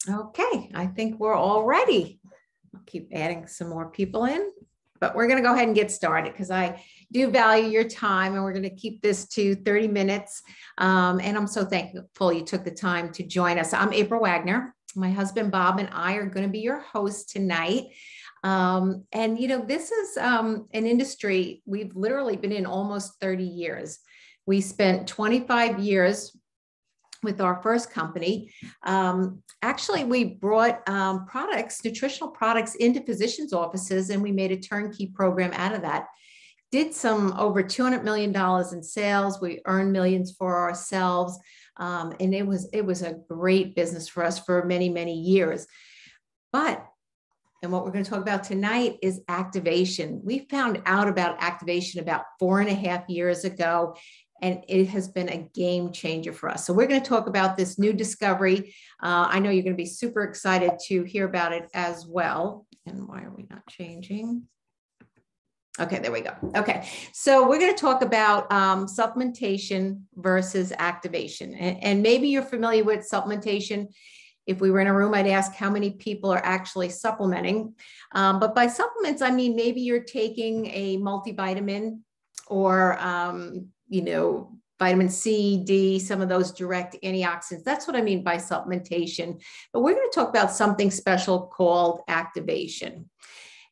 Okay, I think we're all ready. I'll keep adding some more people in, but we're going to go ahead and get started because I do value your time, and we're going to keep this to 30 minutes. And I'm so thankful you took the time to join us. I'm April Wagner. My husband, Bob, and I are going to be your hosts tonight. And, you know, this is an industry we've literally been in almost 30 years. We spent 25 years with our first company. Actually, we brought nutritional products into physicians' offices, and we made a turnkey program out of that. Did some over $200 million in sales. We earned millions for ourselves. And it was a great business for us for many, many years. And what we're going to talk about tonight is activation. We found out about activation about 4.5 years ago, and it has been a game changer for us. So we're going to talk about this new discovery. I know you're going to be super excited to hear about it as well. And why are we not changing? Okay, there we go. Okay, so we're going to talk about supplementation versus activation. And maybe you're familiar with supplementation. If we were in a room, I'd ask how many people are actually supplementing. But by supplements, I mean, maybe you're taking a multivitamin or, you know, vitamin C, D, some of those direct antioxidants. That's what I mean by supplementation. But we're going to talk about something special called activation.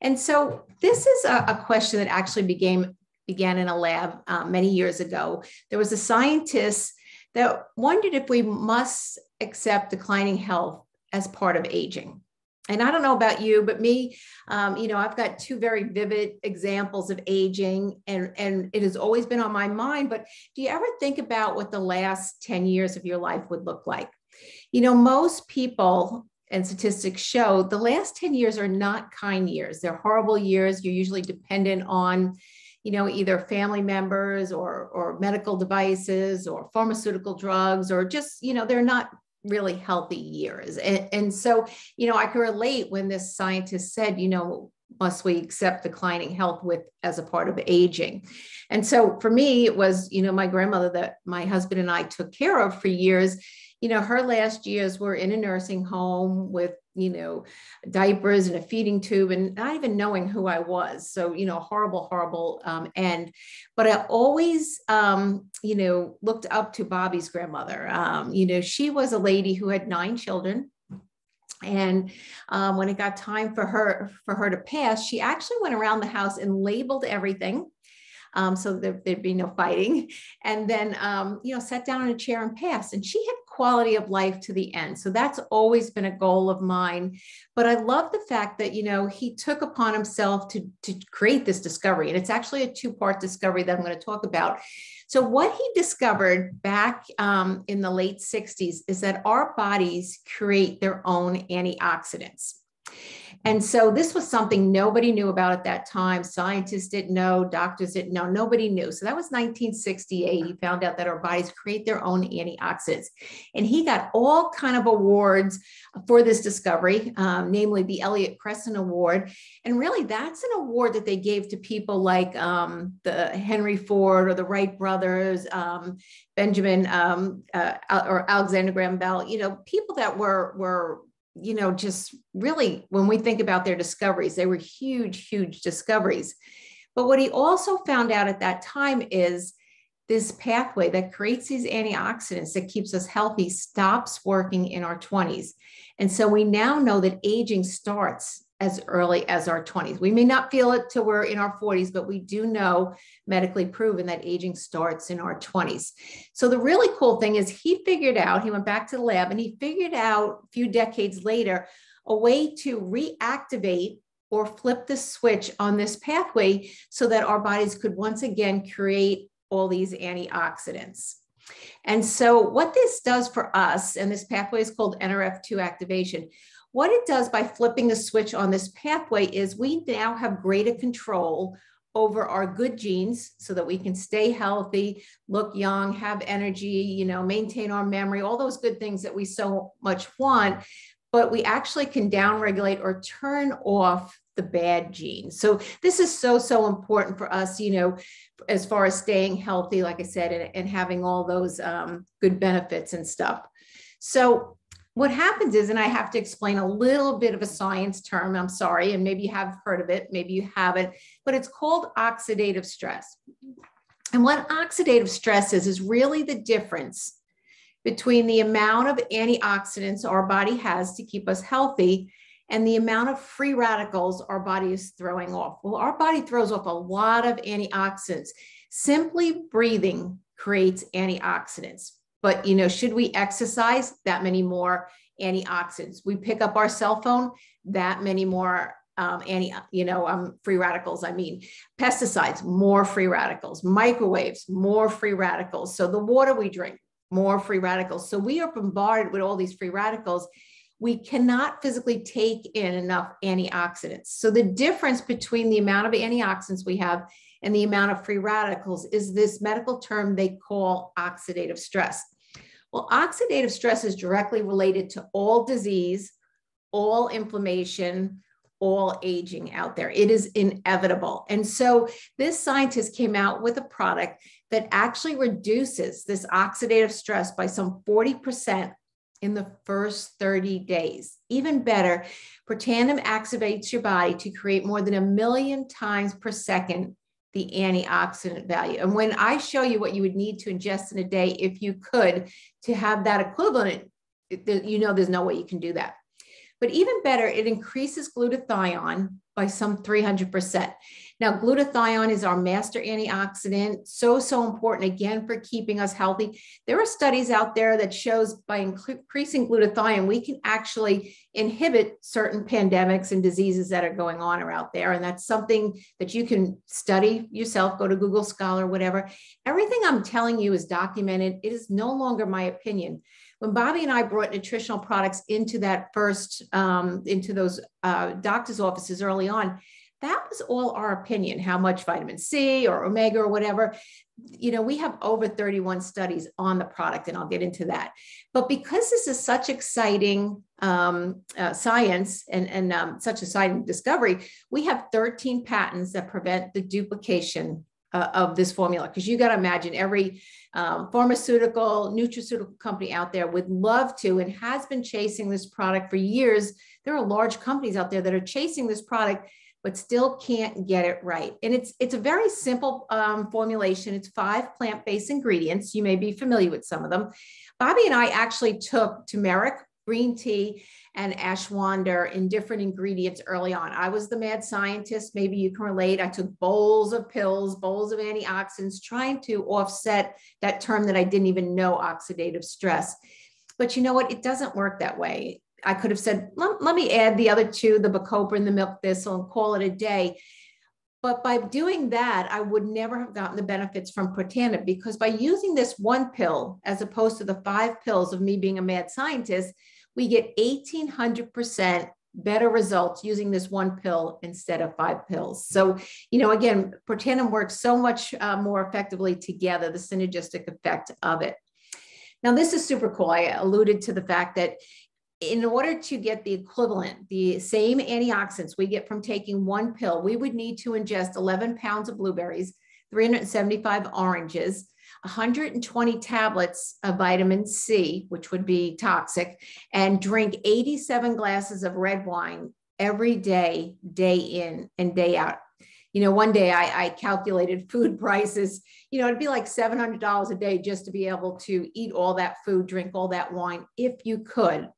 And so this is a question that actually began in a lab many years ago. There was a scientist that wondered if we must accept declining health as part of aging. And I don't know about you, but me, you know, I've got two very vivid examples of aging, and it has always been on my mind. But do you ever think about what the last 10 years of your life would look like? You know, most people and statistics show the last 10 years are not kind years. They're horrible years. You're usually dependent on, you know, either family members or medical devices or pharmaceutical drugs, or just, you know, they're not really healthy years. And so, you know, I can relate when this scientist said, you know, must we accept declining health as a part of aging? And so for me, it was, you know, my grandmother that my husband and I took care of for years. You know, her last years were in a nursing home with, you know, diapers and a feeding tube and not even knowing who I was. So, you know, horrible end. But I always, you know, looked up to Bobby's grandmother. You know, she was a lady who had 9 children. And when it got time for her to pass, she actually went around the house and labeled everything. So there'd be no fighting. And then, you know, sat down in a chair and passed. And she had quality of life to the end. So that's always been a goal of mine. But I love the fact that, you know, he took upon himself to create this discovery. And it's actually a 2-part discovery that I'm going to talk about. So what he discovered back in the late 60s is that our bodies create their own antioxidants. And so this was something nobody knew about at that time. Scientists didn't know, doctors didn't know, nobody knew. So that was 1968. He found out that our bodies create their own antioxidants. And he got all kind of awards for this discovery, namely the Elliott Cresson Award. And really that's an award that they gave to people like the Henry Ford or the Wright brothers, Benjamin or Alexander Graham Bell, you know, people that were you know, just really, when we think about their discoveries, they were huge, huge discoveries. But what he also found out at that time is this pathway that creates these antioxidants that keeps us healthy stops working in our 20s. And so we now know that aging starts as early as our 20s. We may not feel it till we're in our 40s, but we do know medically proven that aging starts in our 20s. So the really cool thing is he went back to the lab and he figured out a few decades later, a way to reactivate or flip the switch on this pathway so that our bodies could once again create all these antioxidants. And so what this does for us, and this pathway is called Nrf2 activation, what it does by flipping the switch on this pathway is we now have greater control over our good genes so that we can stay healthy, look young, have energy, you know, maintain our memory, all those good things that we so much want, but we actually can downregulate or turn off the bad genes. So this is so important for us, you know, as far as staying healthy, like I said, and having all those good benefits and stuff. So What happens is, and I have to explain a little bit of a science term, I'm sorry, and maybe you have heard of it, maybe you haven't, but it's called oxidative stress. And what oxidative stress is really the difference between the amount of antioxidants our body has to keep us healthy and the amount of free radicals our body is throwing off. Well, our body throws off a lot of antioxidants. Simply breathing creates antioxidants. But, should we exercise? That many more antioxidants. We pick up our cell phone, that many more free radicals. Pesticides, more free radicals, microwaves, more free radicals. So the water we drink, more free radicals. So we are bombarded with all these free radicals. We cannot physically take in enough antioxidants. So the difference between the amount of antioxidants we have and the amount of free radicals is this medical term they call oxidative stress. Well, oxidative stress is directly related to all disease, all inflammation, all aging out there. It is inevitable. And so this scientist came out with a product that actually reduces this oxidative stress by some 40% in the first 30 days. Even better, Protandim activates your body to create more than 1 million times per second the antioxidant value. And when I show you what you would need to ingest in a day, if you could, to have that equivalent, there's no way you can do that. But even better, it increases glutathione by some 300%. Now, glutathione is our master antioxidant, so important, again, for keeping us healthy. There are studies out there that shows by increasing glutathione, we can actually inhibit certain pandemics and diseases that are going on out there. And that's something that you can study yourself, go to Google Scholar, whatever. Everything I'm telling you is documented. It is no longer my opinion. When Bobby and I brought nutritional products into that into those doctor's offices early on, that was all our opinion, how much vitamin C or omega or whatever. We have over 31 studies on the product, and I'll get into that. But because this is such exciting science and such exciting discovery, we have 13 patents that prevent the duplication of this formula. Because you got to imagine every pharmaceutical, nutraceutical company out there would love to and has been chasing this product for years. There are large companies out there that are chasing this product, but still can't get it right. And it's a very simple formulation. It's 5 plant-based ingredients. You may be familiar with some of them. Bobby and I actually took turmeric, green tea, and ashwagandha in different ingredients early on. I was the mad scientist. Maybe you can relate. I took bowls of pills, bowls of antioxidants, trying to offset that term that I didn't even know, oxidative stress. But you know what? It doesn't work that way. I could have said, let me add the other 2, the bacopa and the milk thistle, and call it a day. But by doing that, I would never have gotten the benefits from Protandim, because by using this 1 pill, as opposed to the 5 pills of me being a mad scientist, we get 1,800% better results using this 1 pill instead of 5 pills. So, again, Protandim works so much more effectively together, the synergistic effect of it. Now, this is super cool. I alluded to the fact that in order to get the equivalent, the same antioxidants we get from taking 1 pill, we would need to ingest 11 pounds of blueberries, 375 oranges, 120 tablets of vitamin C, which would be toxic, and drink 87 glasses of red wine every day, day in and day out. One day I calculated food prices, it'd be like $700 a day just to be able to eat all that food, drink all that wine, if you could.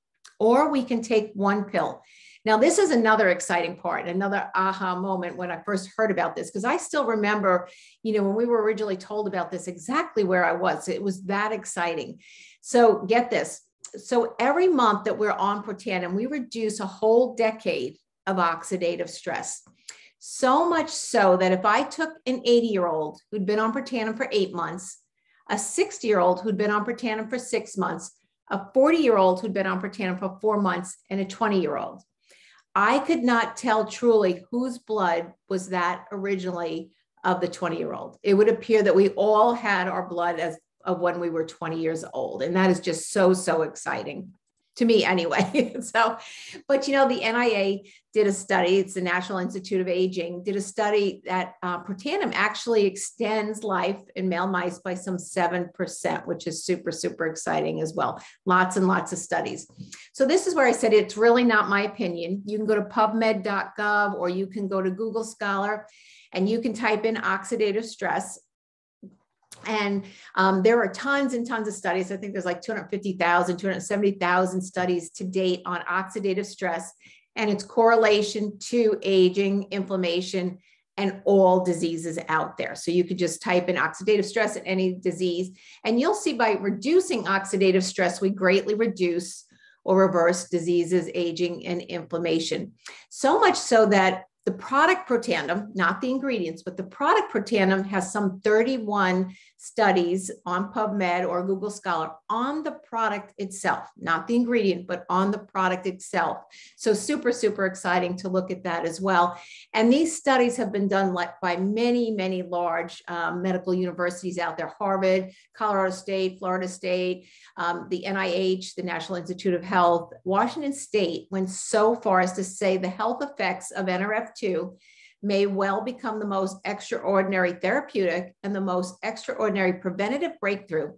Or we can take 1 pill. Now, this is another exciting part, another aha moment when I first heard about this, because I still remember, when we were originally told about this, exactly where I was. It was that exciting. So get this. So every month that we're on Protandim, we reduce a whole decade of oxidative stress. So much so that if I took an 80-year-old who'd been on Protandim for 8 months, a 60-year-old who'd been on Protandim for 6 months, a 40-year-old who'd been on Protandim for 4 months, and a 20-year-old, I could not tell truly whose blood was that originally of the 20-year-old. It would appear that we all had our blood as of when we were 20 years old. And that is just so exciting. to me anyway. So, but you know, the NIA did a study, it's the National Institute of Aging, did a study that protandim actually extends life in male mice by some 7%, which is super, super exciting as well. Lots and lots of studies. So this is where I said, it's really not my opinion. You can go to pubmed.gov or you can go to Google Scholar and you can type in oxidative stress. And there are tons and tons of studies. I think there's like 250,000, 270,000 studies to date on oxidative stress and its correlation to aging, inflammation, and all diseases out there. So you could just type in oxidative stress in any disease, and you'll see by reducing oxidative stress, we greatly reduce or reverse diseases, aging, and inflammation. So much so that the product protandim, not the ingredients, but the product protandim has some 31 studies on PubMed or Google Scholar on the product itself, not the ingredient, but on the product itself. So super, super exciting to look at that as well. And these studies have been done by many, many large medical universities out there, Harvard, Colorado State, Florida State, the NIH, the National Institute of Health. Washington State went so far as to say the health effects of Nrf2 may well become the most extraordinary therapeutic and the most extraordinary preventative breakthrough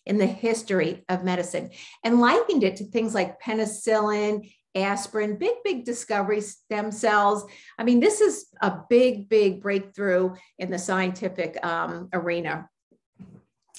in the history of medicine, and likened it to things like penicillin, aspirin, big, big discoveries, stem cells. I mean, this is a big, big breakthrough in the scientific arena.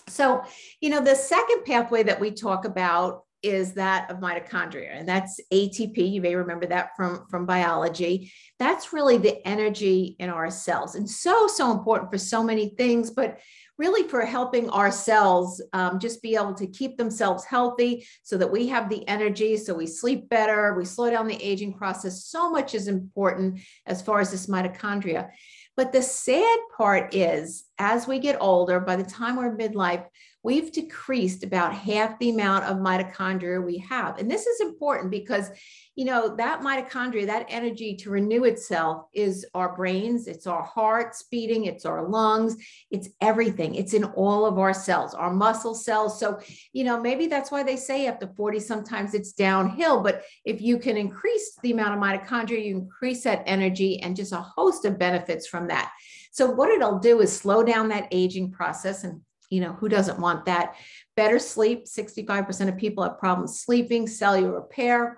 So, you know, the second pathway that we talk about is that of mitochondria, and that's ATP. You may remember that from biology. That's really the energy in our cells, and so important for so many things, but really for helping our cells just be able to keep themselves healthy so that we have the energy, so we sleep better, we slow down the aging process. So much is important as far as this mitochondria. But the sad part is, as we get older, by the time we're midlife, we've decreased about half the amount of mitochondria we have. And this is important because, you know, that mitochondria, that energy to renew itself is our brains, it's our hearts beating, it's our lungs, it's everything. It's in all of our cells, our muscle cells. So, you know, maybe that's why they say after 40, sometimes it's downhill. But if you can increase the amount of mitochondria, you increase that energy and just a host of benefits from that. So what it'll do is slow down that aging process. And you know, who doesn't want that? Better sleep. 65% of people have problems sleeping. Cellular repair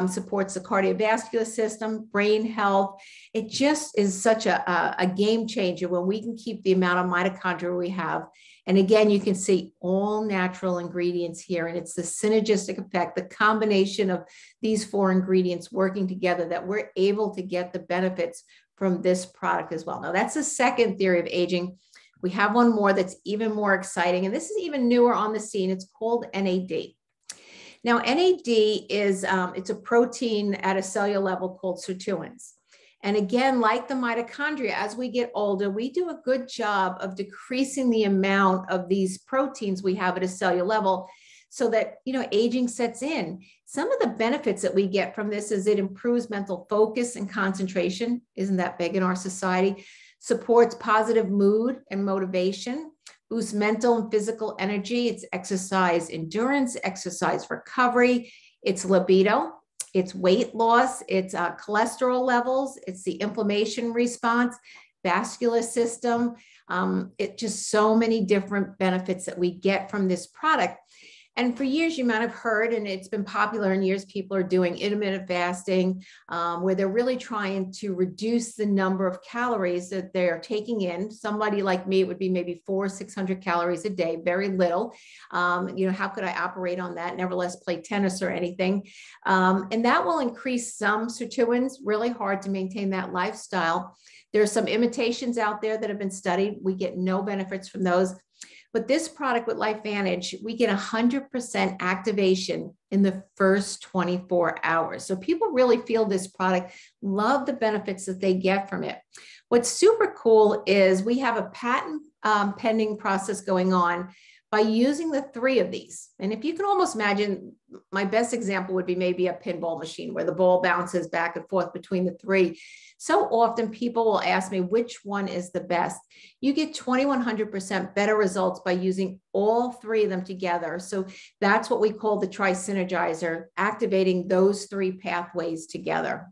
supports the cardiovascular system, brain health. It just is such a game changer when we can keep the amount of mitochondria we have. And again, you can see all natural ingredients here, and it's the synergistic effect, the combination of these four ingredients working together that we're able to get the benefits from this product as well. Now, that's the second theory of aging. We have one more that's even more exciting, and this is even newer on the scene. It's called NAD. Now, NAD is, it's a protein at a cellular level called sirtuins. And again, like the mitochondria, as we get older, we do a good job of decreasing the amount of these proteins we have at a cellular level so that, you know, aging sets in. Some of the benefits that we get from this is it improves mental focus and concentration. Isn't that big in our society? Supports positive mood and motivation, boosts mental and physical energy. It's exercise endurance, exercise recovery, it's libido, it's weight loss, it's cholesterol levels, it's the inflammation response, vascular system. It just so many different benefits that we get from this product. And for years, you might have heard, and it's been popular in years, people are doing intermittent fasting, where they're really trying to reduce the number of calories that they're taking in. Somebody like me, it would be maybe 400 or 600 calories a day, very little. You know, how could I operate on that? Nevertheless, play tennis or anything. And that will increase some sirtuins, really hard to maintain that lifestyle. There are some imitations out there that have been studied. We get no benefits from those. But this product with LifeVantage, we get 100% activation in the first 24 hours. So people really feel this product, love the benefits that they get from it. What's super cool is we have a patent pending process going on by using the 3 of these. And if you can almost imagine, my best example would be maybe a pinball machine where the ball bounces back and forth between the 3. So often people will ask me which one is the best. You get 2,100% better results by using all 3 of them together. So that's what we call the tri-synergizer, activating those 3 pathways together.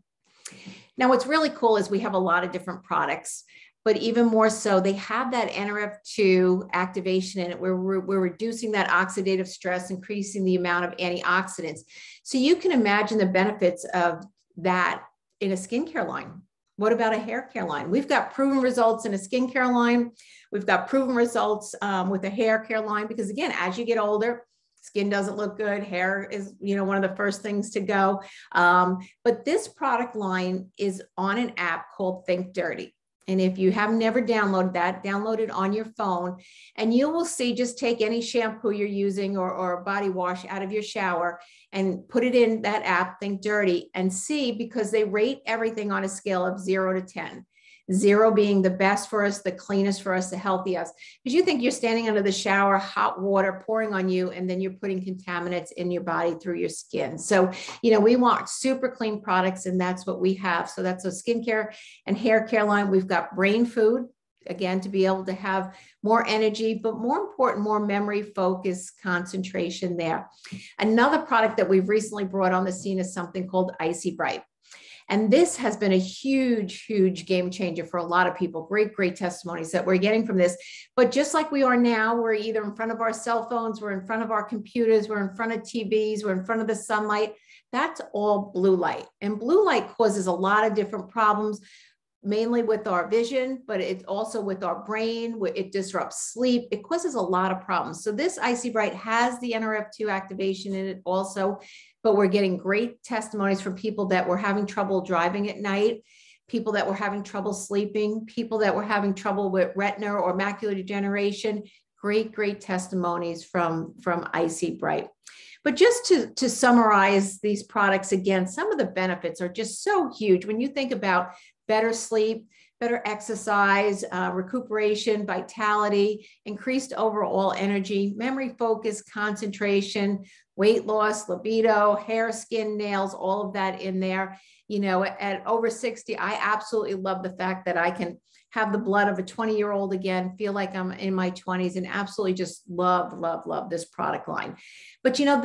Now, what's really cool is we have a lot of different products, but even more so, they have that Nrf2 activation in it where we're reducing that oxidative stress, increasing the amount of antioxidants. So you can imagine the benefits of that in a skincare line. What about a hair care line? We've got proven results in a skincare line. We've got proven results with a hair care line, because again, as you get older, skin doesn't look good. Hair is, one of the first things to go. But this product line is on an app called Think Dirty. And if you have never downloaded that, download it on your phone, and you will see, just take any shampoo you're using or body wash out of your shower and put it in that app, Think Dirty, and see, because they rate everything on a scale of 0 to 10. 0 being the best for us, the cleanest for us, the healthiest. Because you think you're standing under the shower, hot water pouring on you, and then you're putting contaminants in your body through your skin. So, we want super clean products, and that's what we have. So that's a skincare and hair care line. We've got brain food, again, to be able to have more energy, but more important, more memory, focus, concentration there. Another product that we've recently brought on the scene is something called Icy Bright. And this has been a huge, huge game changer for a lot of people. Great, great testimonies that we're getting from this. But just like we are now, we're either in front of our cell phones, we're in front of our computers, we're in front of TVs, we're in front of the sunlight. That's all blue light. And blue light causes a lot of different problems, mainly with our vision, but it's also with our brain. It disrupts sleep. It causes a lot of problems. So this Icy Bright has the Nrf2 activation in it also, but we're getting great testimonies from people that were having trouble driving at night, people that were having trouble sleeping, people that were having trouble with retina or macular degeneration. Great, great testimonies from Icy Bright. But just to summarize these products again, some of the benefits are just so huge. When you think about better sleep, better exercise, recuperation, vitality, increased overall energy, memory, focus, concentration, weight loss, libido, hair, skin, nails, all of that in there. At over 60, I absolutely love the fact that I can have the blood of a 20-year-old again, feel like I'm in my 20s, and absolutely just love, love, love this product line. But that